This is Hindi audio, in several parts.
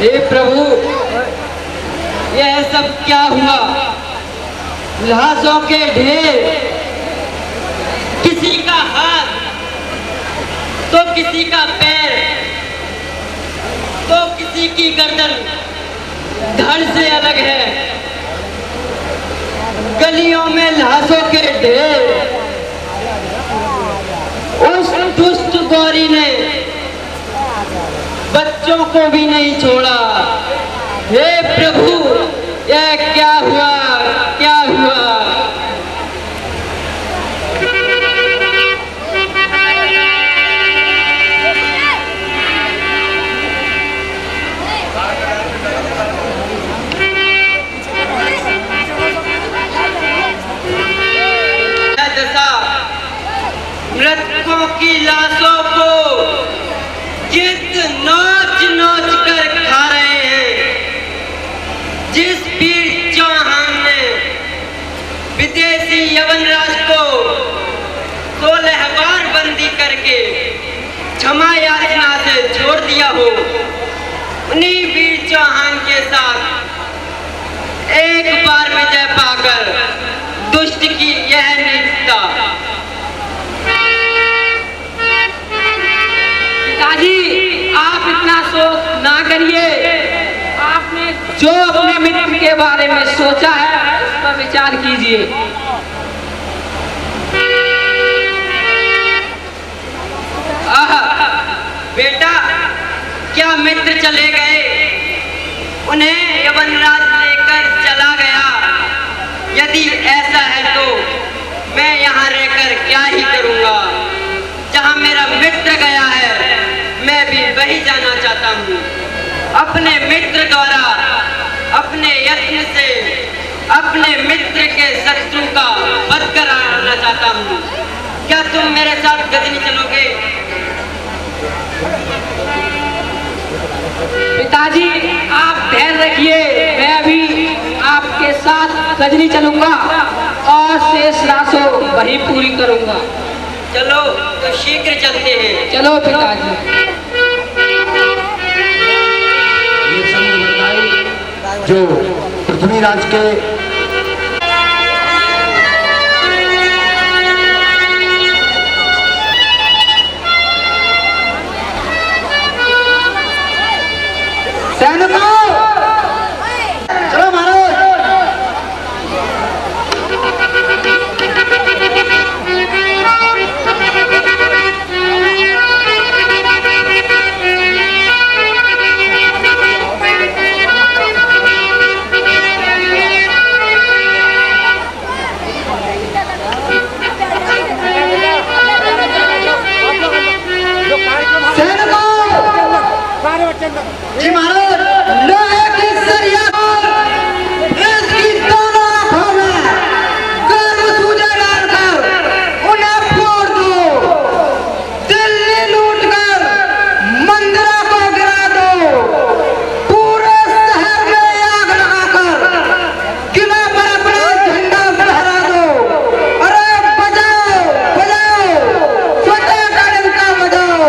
हे प्रभु, यह सब क्या हुआ? लाशों के ढेर, किसी का हाथ तो किसी का पैर तो किसी की गर्दन धड़ से अलग है। गलियों में लाशों के ढेर। उस दुष्ट गौरी ने बच्चों को भी नहीं छोड़ा। हे प्रभु, यह क्या हुआ? क्या हुआ? मृतकों की लाशों को जिस नोच नोच कर खा रहे हैं, जिस वीर चौहान ने विदेशी यवनराज को 16 बार बंदी करके क्षमा याचना से छोड़ दिया हो, उन्हीं वीर चौहान के साथ एक बार विजय पाकर दुष्ट की यह नीचता। पिताजी, आप इतना शोक ना करिए। आपने जो अपने मित्र के बारे में सोचा है उस पर विचार कीजिए। बेटा, क्या मित्र चले गए? उन्हें यवनराज लेकर चला गया। यदि ऐसा है तो मैं यहाँ रहकर क्या ही करूँगा? जहाँ मेरा मित्र गया है, मैं भी वही जाना चाहता हूँ। अपने मित्र द्वारा, अपने यत्न से अपने मित्र के शत्रु का वध कराना चाहता हूँ। क्या तुम मेरे साथ गजनी चलोगे? पिताजी, आप धैर्य रखिए। मैं भी आपके साथ गजनी चलूंगा और शेष लाशों वही पूरी करूंगा। चलो तो शीघ्र चलते हैं। चलो पिताजी। ये समुद्र जो पृथ्वीराज के सैनिकों, चलो महाराज। जी महाराज, लोहे की सरिया इसकी दोनों आंखों में गर्म सूजा डालकर उन्हें फोड़ दो। दिल्ली लूटकर मंदिरों को गिरा दो। पूरे शहर में आग लगाकर किला पर अपना झंडा फहरा दो। अरे बजाओ बजाओ, स्वतः का डंका बजाओ।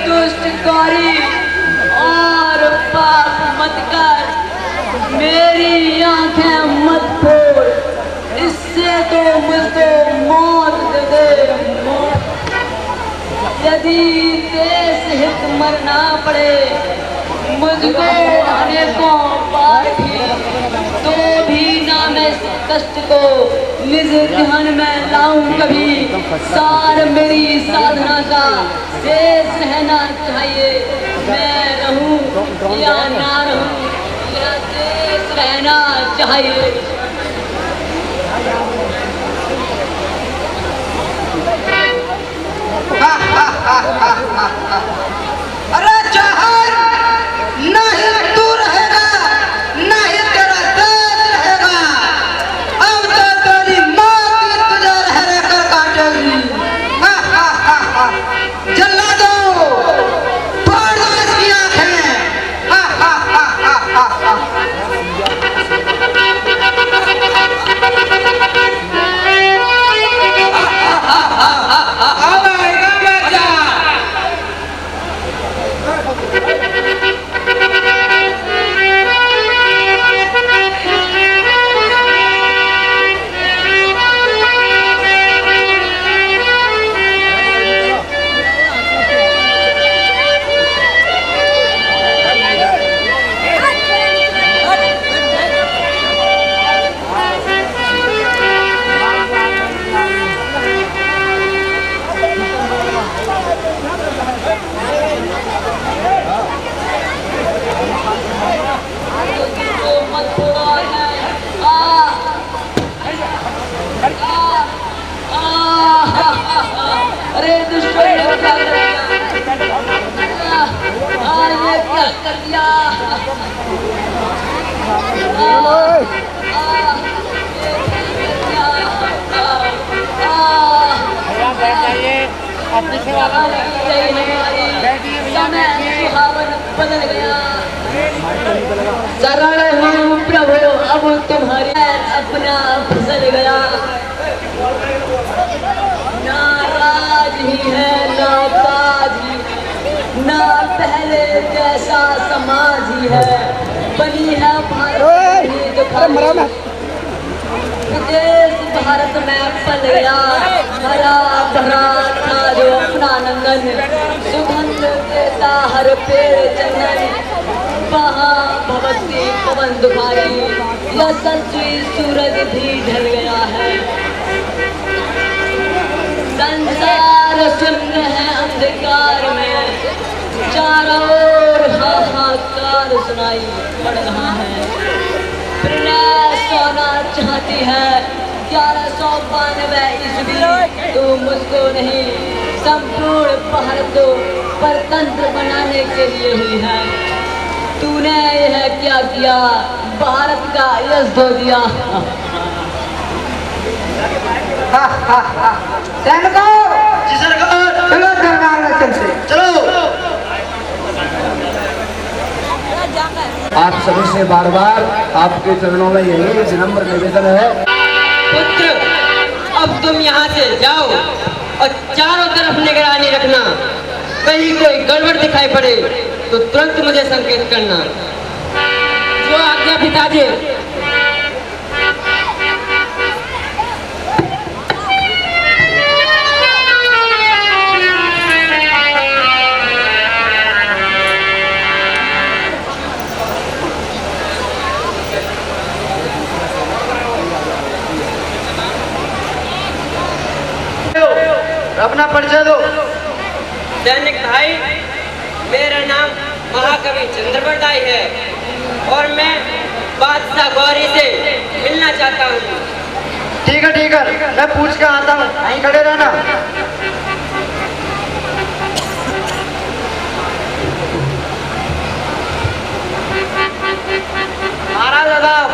दुष्ट गौरी और पाप मत कर, मेरी आंखें मत फोड़। इससे तो मुझको मौत दे दे, मौत। यदि देश हित मरना पड़े मुझको अनेकों बार भी, तो भी ना मैं इस कष्ट को निज ध्यान में लाऊं कभी। सार मेरी साधना का शेष रहना चाहिए। मैं रहूं या ना रहूं, मेरा शेष रहना चाहिए। अरे जहान, नहीं तू रहेगा, नहीं तेरा देश रहेगा। अब तो तेरी मौत ही तुझे रह रहकर काटेगी। जला दो, फोड़ दो इसकी आंखें। अब आएगा मजा। ये क्या कर दिया? अपनी सेवा बदल गया। शरण हूँ प्रभु अब तुम्हारी अपना फिसल गया। नाराज ही है ना ताज ही, ना पहले जैसा समाज ही है। बनी है भारत विदेश भारत में पल गया। हरा भरा था जो अपना नंदन, सुगंध देता हर पेड़ चंदन। वहाँ भगवती पवन दुखाई, यशस्वी सूरज भी ढल गया है। संसार सुन्न है अंधकार में, चारों ओर हाहाकार सुनाई पड़ रहा है। प्रणय सोना चाहती है 1192 ईस्वी। तू मुझको नहीं संपूर्ण भारत को परतंत्र बनाने के लिए हुई है। तूने यह क्या किया? भारत का यश धो दिया। सैनिकों, जी सरकार। चलो दरबार में चलते। चलो। आप सभी से बार बार आपके चरणों में यही विनम्र निवेदन है। पुत्र, अब तुम यहाँ से जाओ और चारों तरफ निगरानी रखना। कहीं कोई गड़बड़ दिखाई पड़े तो तुरंत मुझे संकेत करना। जो आज्ञा पिताजी। अपना परिचय दो। सैनिक भाई, मेरा नाम महाकवि चंद्रबरदाई है और मैं बादशाह गौरी से मिलना चाहता हूँ। ठीक है, मैं पूछ के आता हूँ, वहीं खड़े रहना। महाराज आदाब।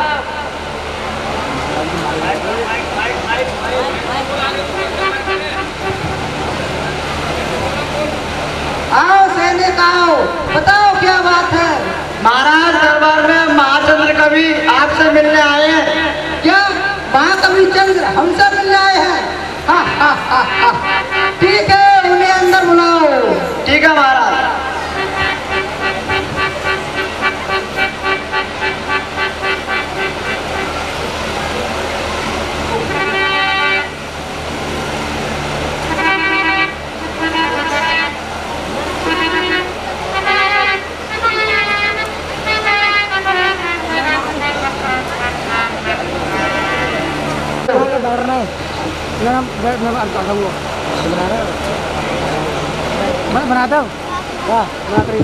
आओ सैनिक आओ, बताओ क्या बात है। महाराज दरबार में महाचंद्र कवि आपसे मिलने आए हैं। क्या महाकवि चंद्र हमसे मिलने आए हैं? ठीक है, उन्हें अंदर बुलाओ। ठीक है महाराज। मैं बनाता हूँ बना कर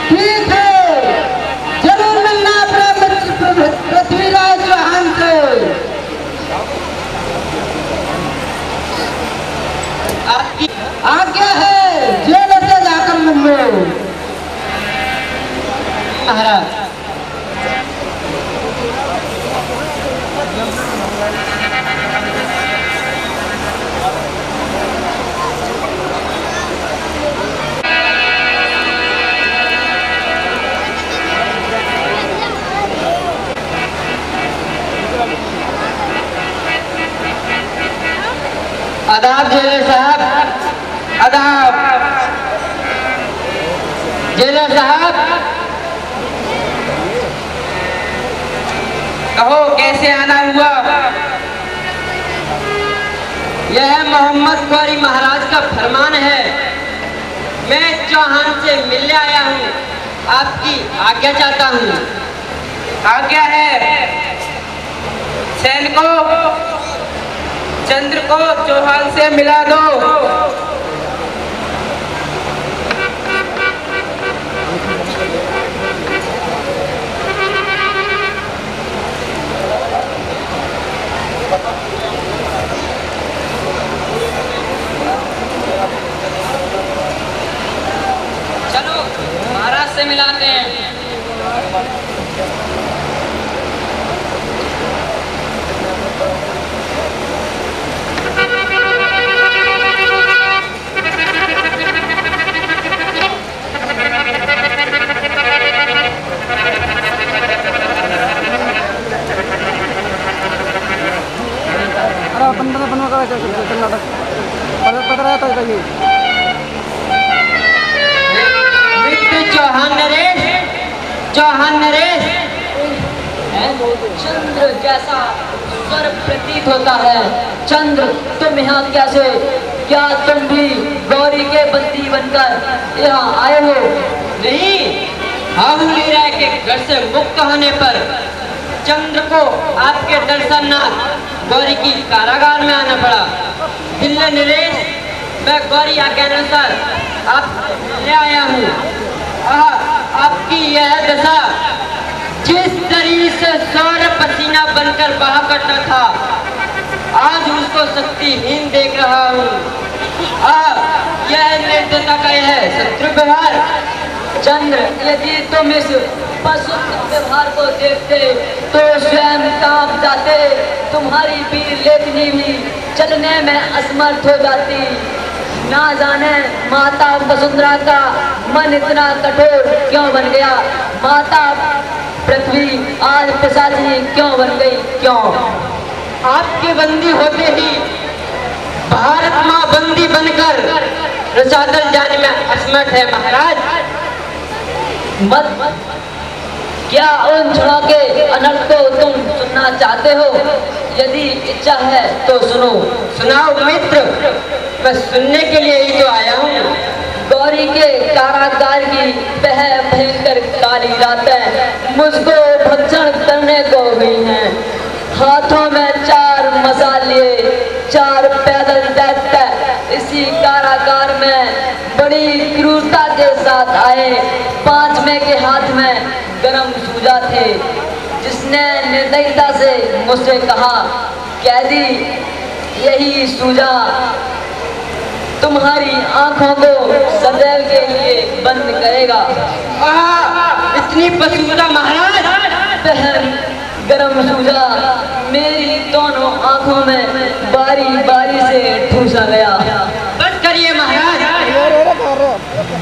ठीक है, जरूर मिलना अपने मित्र पृथ्वीराज चौहान से। आपकी आज्ञा है, जेल से जाकर मिल लो। महाराज। आदाब जेलर साहब, आदाब। जेलर साहब, कहो कैसे आना हुआ? यह मोहम्मद गौरी महाराज का फरमान है। मैं चौहान से मिलने आया हूँ, आपकी आज्ञा चाहता हूँ। आज्ञा है सैन को चंद्र को चौहान से मिला दो। चलो महाराज से मिलाते हैं। चौहान नरेश चंद्र जैसा स्वर प्रतीत होता है। चंद्र तुम यहाँ कैसे? क्या तुम भी गौरी के बंदी बनकर यहाँ आए हो? नहीं, हाहुली राय के घर से मुक्त होने पर चंद्र को आपके दर्शनार्थ गौरी की कारागार में आना पड़ा। दिल्ली नरेश, मैं गौरी आज्ञा अनुसार आप ले आया हूँ। आपकी यह दशा जिस शरीर से सौर पसीना बनकर बहा करता था, आज उसको शक्तिहीन देख रहा हूँ। यह निर्दयता का है शत्रु व्यवहार। चंद्र, यदि तुम इस पशु व्यवहार को देखते तो स्वयं कांप जाते। तुम्हारी वीर लेखनी भी चलने में असमर्थ हो जाती। ना जाने माता वसुंधरा का मन इतना कठोर क्यों बन गया। माता पृथ्वी आज पिशाचिनी क्यों बन गई? क्यों? आपके बंदी होते ही भारत माँ बंदी बनकर रसातल जाने में असमर्थ है महाराज। मत क्या उन क्षणों के अनर्थ को तुम सुनना चाहते हो? यदि इच्छा है तो सुनो। सुनाओ मित्र, मैं सुनने के लिए ही तो आया हूँ। गौरी के कारागार की वह भयंकर काली रातें मुझको भक्षण करने को हुई हैं। हाथों में 4 मसाले, 4 पैदल दैत्य इसी कारागार में बड़ी क्रूरता के साथ आए। 5वें के हाथ में गरम सूजा थे, जिसने निर्दयता से मुझसे कहा, कैदी यही सूजा तुम्हारी आंखों को सदैव के लिए बंद करेगा। इतनी पसूदा महाराज। गरम सूजा मेरी दोनों आंखों में बारी बारी से ठूसा गया। बस करिए महाराज,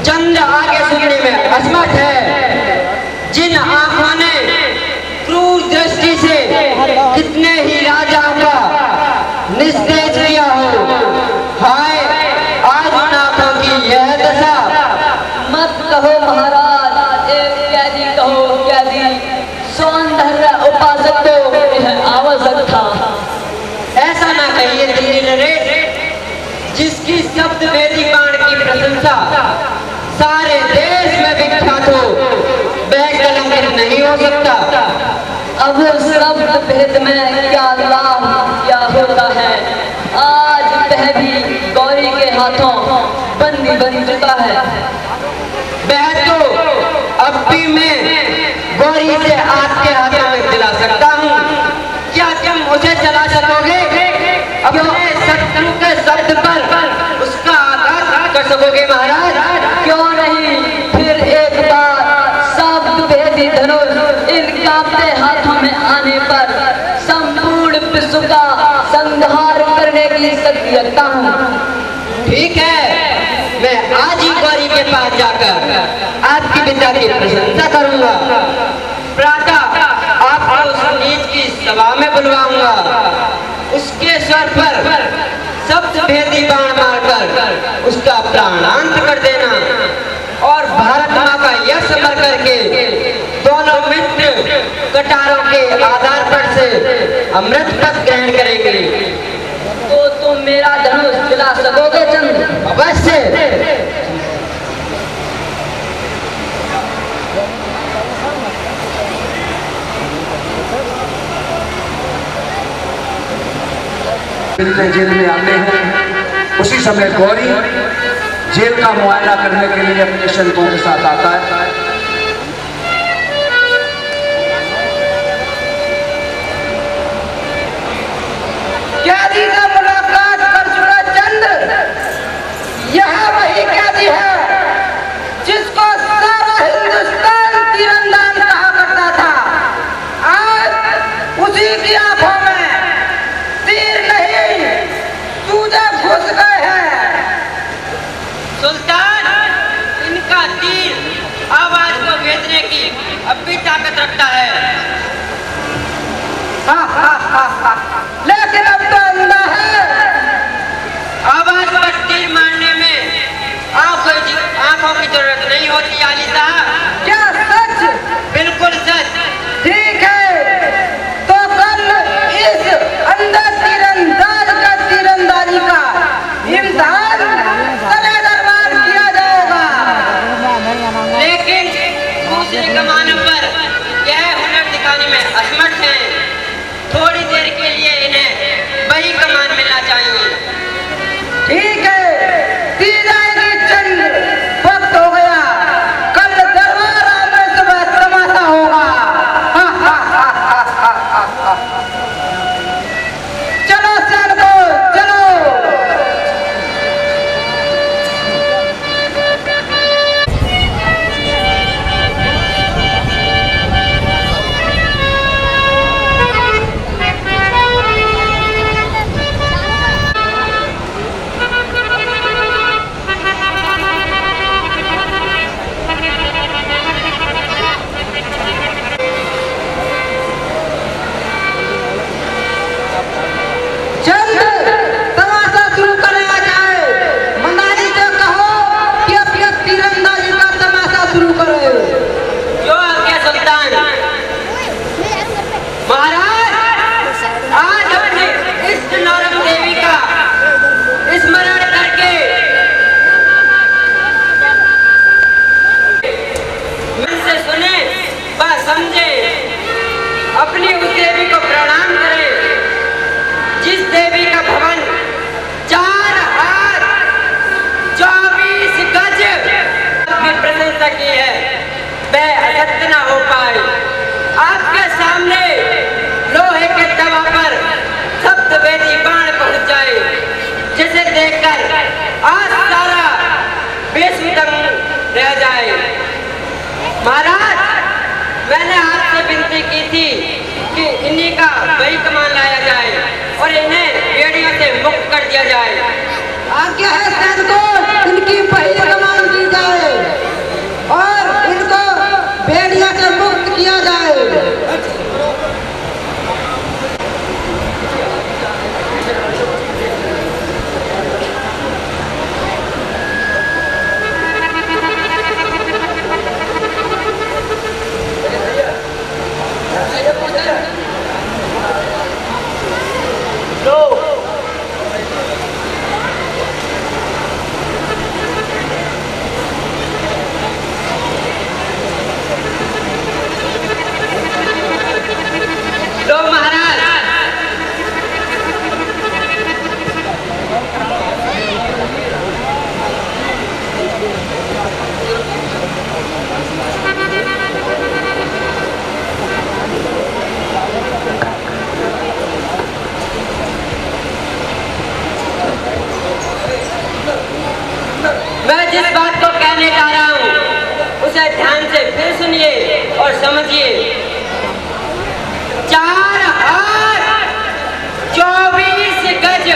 चंद्र आगे सुनने में असमर्थ है। जिन आंखों ने क्रूर दृष्टि से कितने ही राजाओं का निस्तेज किया हो, हाय आज उन आंखों की यह दशा। मत कहो महाराज, एक कैदी कहो कैदी। सौंदर्य उपासक तो यह आवश्यक था। ऐसा ना कहिए दिल्ली नरेश, जिसकी शब्द वेदी बाण की प्रशंसा सारे देश में विख्यात हो, वह कलंकित नहीं हो सकता। अब शब्द भेद में क्या लाभ क्या होता है। आज वह भी गौरी के हाथों बंदी बन चुका है। वह तो अब भी मैं गौरी से आपके हाथों में दिला सकता हूँ। क्या तुम उसे चला सकोगे? अपने शत्रु के शब्द पर उसका आघात कर सकोगे महाराज? क्यों नहीं, फिर एक बार शब्द भेदी धनुष इन कांपते हाथों में आने पर संपूर्ण विश्व का संहार करने की शक्ति रखता हूँ। ठीक है, मैं आज ही गौरी के पास जाकर आपकी पिता की प्रशंसा करूंगा। प्रातः आपको उस नीच की सभा में बुलवाऊंगा। उसके स्वर पर शब्द भेदी बाण मारकर उसका प्राणांत कर देना और भारत माँ का यश अमर करके दोनों मित्र कटारों के आधार पर से अमृत पद ग्रहण करेंगे। तो तुम मेरा धनुष दिला सकोगे चंद्र? अवश्य। मिलते जेल में आते हैं, उसी समय गौरी जेल का मुआयना करने के लिए अपने शरीकों के साथ आता है। कैदी से मुलाकात कर चुका चंद्र, यह वही कैदी है जिसको सारा हिंदुस्तान तीरंदाज कहा करता था। आज उसी की आंखों में तीर नहीं सूजा घुस गए हैं। सुल्तान, इनका तीर आवाज को भेजने की अब भी ताकत रखता है। लेकिन अब तो अंधा है। आवाज पर तीर मारने में आंखों की जरूरत नहीं होती आली साहब। क्या सच? बिल्कुल सच। ठीक है, तो कल इस अंधा तीरंदाज का तीरंदाजी का इम्तिहान सरे दरबार किया जाएगा। लेकिन दूसरी कमानों पर यह हुनर दिखाने में असमर्थ है। थोड़ी देर के लिए इन्हें वही कमान मिलना चाहिए। ठीक है, दी जाएगी चंद, वक्त हो गया। कल दरबार में सुबह तमाशा होगा। चलो सैनिको, चलो। चंद, तमाशा शुरू कराया जाए। मंदारी से कहो कि अपने तीरंदाजी का तमाशा शुरू करे। जो आज्ञा सुल्तान। महाराज, आज अपने इष्ट नौरंग देवी का स्मरण करके मन से सुने व समझे, अपनी उस देवी को प्रणाम करें जिस देवी का भवन 4 हाथ 24 गज की प्रशंसा की है, वह असत्य न हो पाए। आपके सामने लोहे के तवा पर सप्तवेदी बाण पहुंच जाए, जिसे देखकर आज सारा विश्व दंग रह जाए। महाराज, मैंने आपसे विनती की थी कि इन्हीं का वही कमान लाया जाए और इन्हें बेड़ियों से मुक्त कर दिया जाए। आज्ञा है सैनिको, इनकी पहली कमान दी जाए और इनको बेड़िया से मुक्त किया जाए। लो महाराज, मैं जिस बात को कहने जा रहा हूँ उसे ध्यान से फिर सुनिए और समझिए। 4 हाथ 24 गज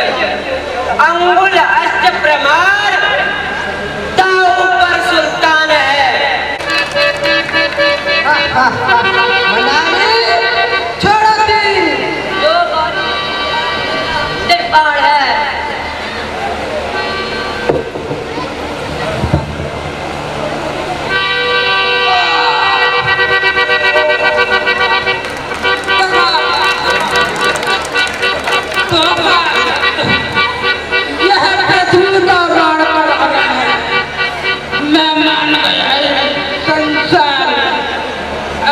अंगुल अष्ट प्रमाण दाऊ पर सुल्तान है। मंदारी, छोड़ो तीर। जो गौरी दरबार है। यह पृथ्वी का प्राण पड़ गया है। मैं मान गया संसार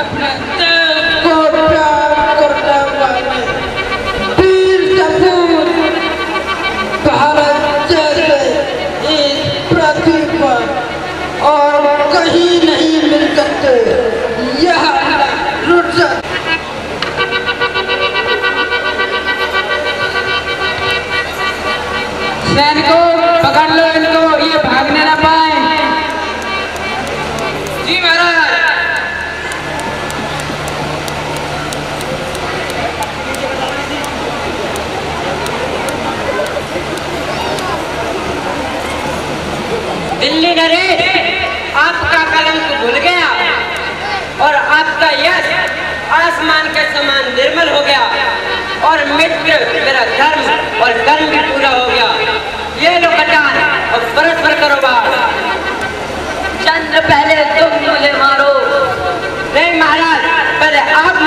अपने देश को प्यार करता हुआ वीर सपूत सैनिकों पकड़ लो इनको, ये भागने ना पाए। जी महाराज। दिल्ली नरेश आपका कलंक भूल गया और आपका यश आसमान के समान निर्मल हो गया और मित्र मेरा धर्म और कर्म भी पूरा हो गया। ये लो कटार और परस्पर करो बात। चंद्र पहले तुम मुझे मारो। नहीं महाराज, पहले आप